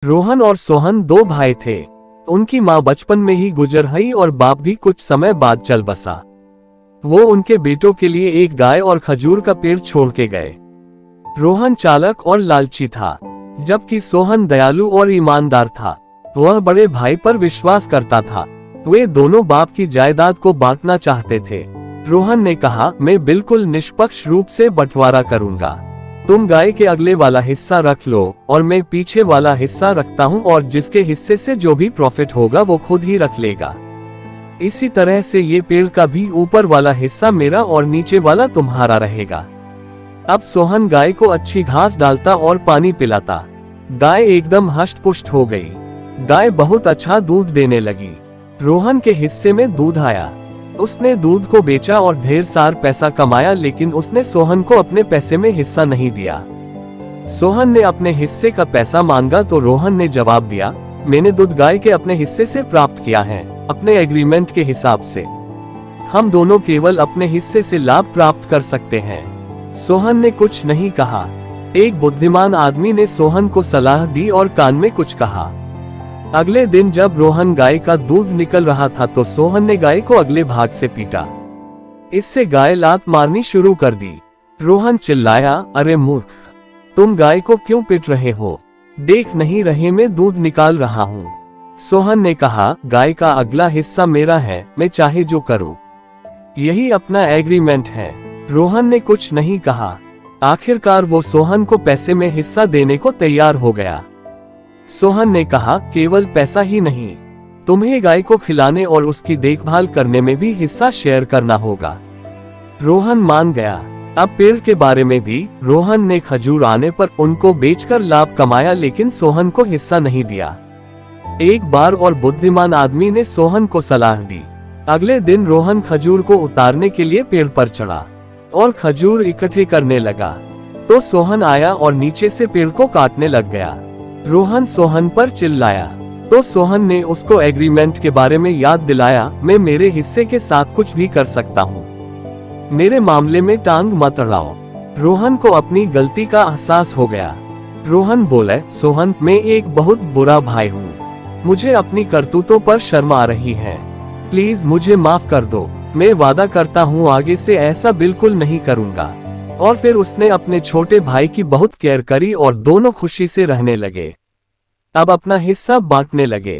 रोहन और सोहन दो भाई थे। उनकी माँ बचपन में ही गुजर गई और बाप भी कुछ समय बाद चल बसा। वो उनके बेटों के लिए एक गाय और खजूर का पेड़ छोड़ के गए। रोहन चालाक और लालची था, जबकि सोहन दयालु और ईमानदार था। वह बड़े भाई पर विश्वास करता था। वे दोनों बाप की जायदाद को बांटना चाहते थे। रोहन ने कहा, मैं बिल्कुल निष्पक्ष रूप से बंटवारा करूंगा। तुम गाय के अगले वाला हिस्सा रख लो और मैं पीछे वाला हिस्सा रखता हूँ, और जिसके हिस्से से जो भी प्रॉफिट होगा वो खुद ही रख लेगा। इसी तरह से ये पेड़ का भी ऊपर वाला हिस्सा मेरा और नीचे वाला तुम्हारा रहेगा। अब सोहन गाय को अच्छी घास डालता और पानी पिलाता। गाय एकदम हष्ट-पुष्ट हो गई। गाय बहुत अच्छा दूध देने लगी। रोहन के हिस्से में दूध आया। उसने दूध को बेचा और ढेर सारा पैसा कमाया, लेकिन उसने सोहन को अपने पैसे में हिस्सा नहीं दिया। सोहन ने अपने हिस्से का पैसा मांगा तो रोहन ने जवाब दिया, मैंने दूध गाय के अपने हिस्से से प्राप्त किया है, अपने एग्रीमेंट के हिसाब से। हम दोनों केवल अपने हिस्से से लाभ प्राप्त कर सकते हैं। सोहन ने कुछ नहीं कहा। एक बुद्धिमान आदमी ने सोहन को सलाह दी और कान में कुछ कहा। अगले दिन जब रोहन गाय का दूध निकल रहा था तो सोहन ने गाय को अगले भाग से पीटा। इससे गाय लात मारनी शुरू कर दी। रोहन चिल्लाया, अरे मूर्ख, तुम गाय को क्यों पीट रहे हो? देख नहीं रहे मैं दूध निकाल रहा हूँ। सोहन ने कहा, गाय का अगला हिस्सा मेरा है, मैं चाहे जो करूँ। यही अपना एग्रीमेंट है। रोहन ने कुछ नहीं कहा। आखिरकार वो सोहन को पैसे में हिस्सा देने को तैयार हो गया। सोहन ने कहा, केवल पैसा ही नहीं, तुम्हें गाय को खिलाने और उसकी देखभाल करने में भी हिस्सा शेयर करना होगा। रोहन मान गया। अब पेड़ के बारे में भी रोहन ने खजूर आने पर उनको बेचकर लाभ कमाया, लेकिन सोहन को हिस्सा नहीं दिया। एक बार और बुद्धिमान आदमी ने सोहन को सलाह दी। अगले दिन रोहन खजूर को उतारने के लिए पेड़ पर चढ़ा और खजूर इकट्ठे करने लगा, तो सोहन आया और नीचे से पेड़ को काटने लग गया। रोहन सोहन पर चिल्लाया, तो सोहन ने उसको एग्रीमेंट के बारे में याद दिलाया, मैं मेरे हिस्से के साथ कुछ भी कर सकता हूँ, मेरे मामले में टांग मत अड़ाओ। रोहन को अपनी गलती का एहसास हो गया। रोहन बोले, सोहन, मैं एक बहुत बुरा भाई हूँ, मुझे अपनी करतूतों पर शर्म आ रही है, प्लीज मुझे माफ कर दो, मैं वादा करता हूँ आगे से ऐसा बिल्कुल नहीं करूँगा। और फिर उसने अपने छोटे भाई की बहुत केयर करी और दोनों खुशी से रहने लगे। अब अपना हिस्सा बांटने लगे।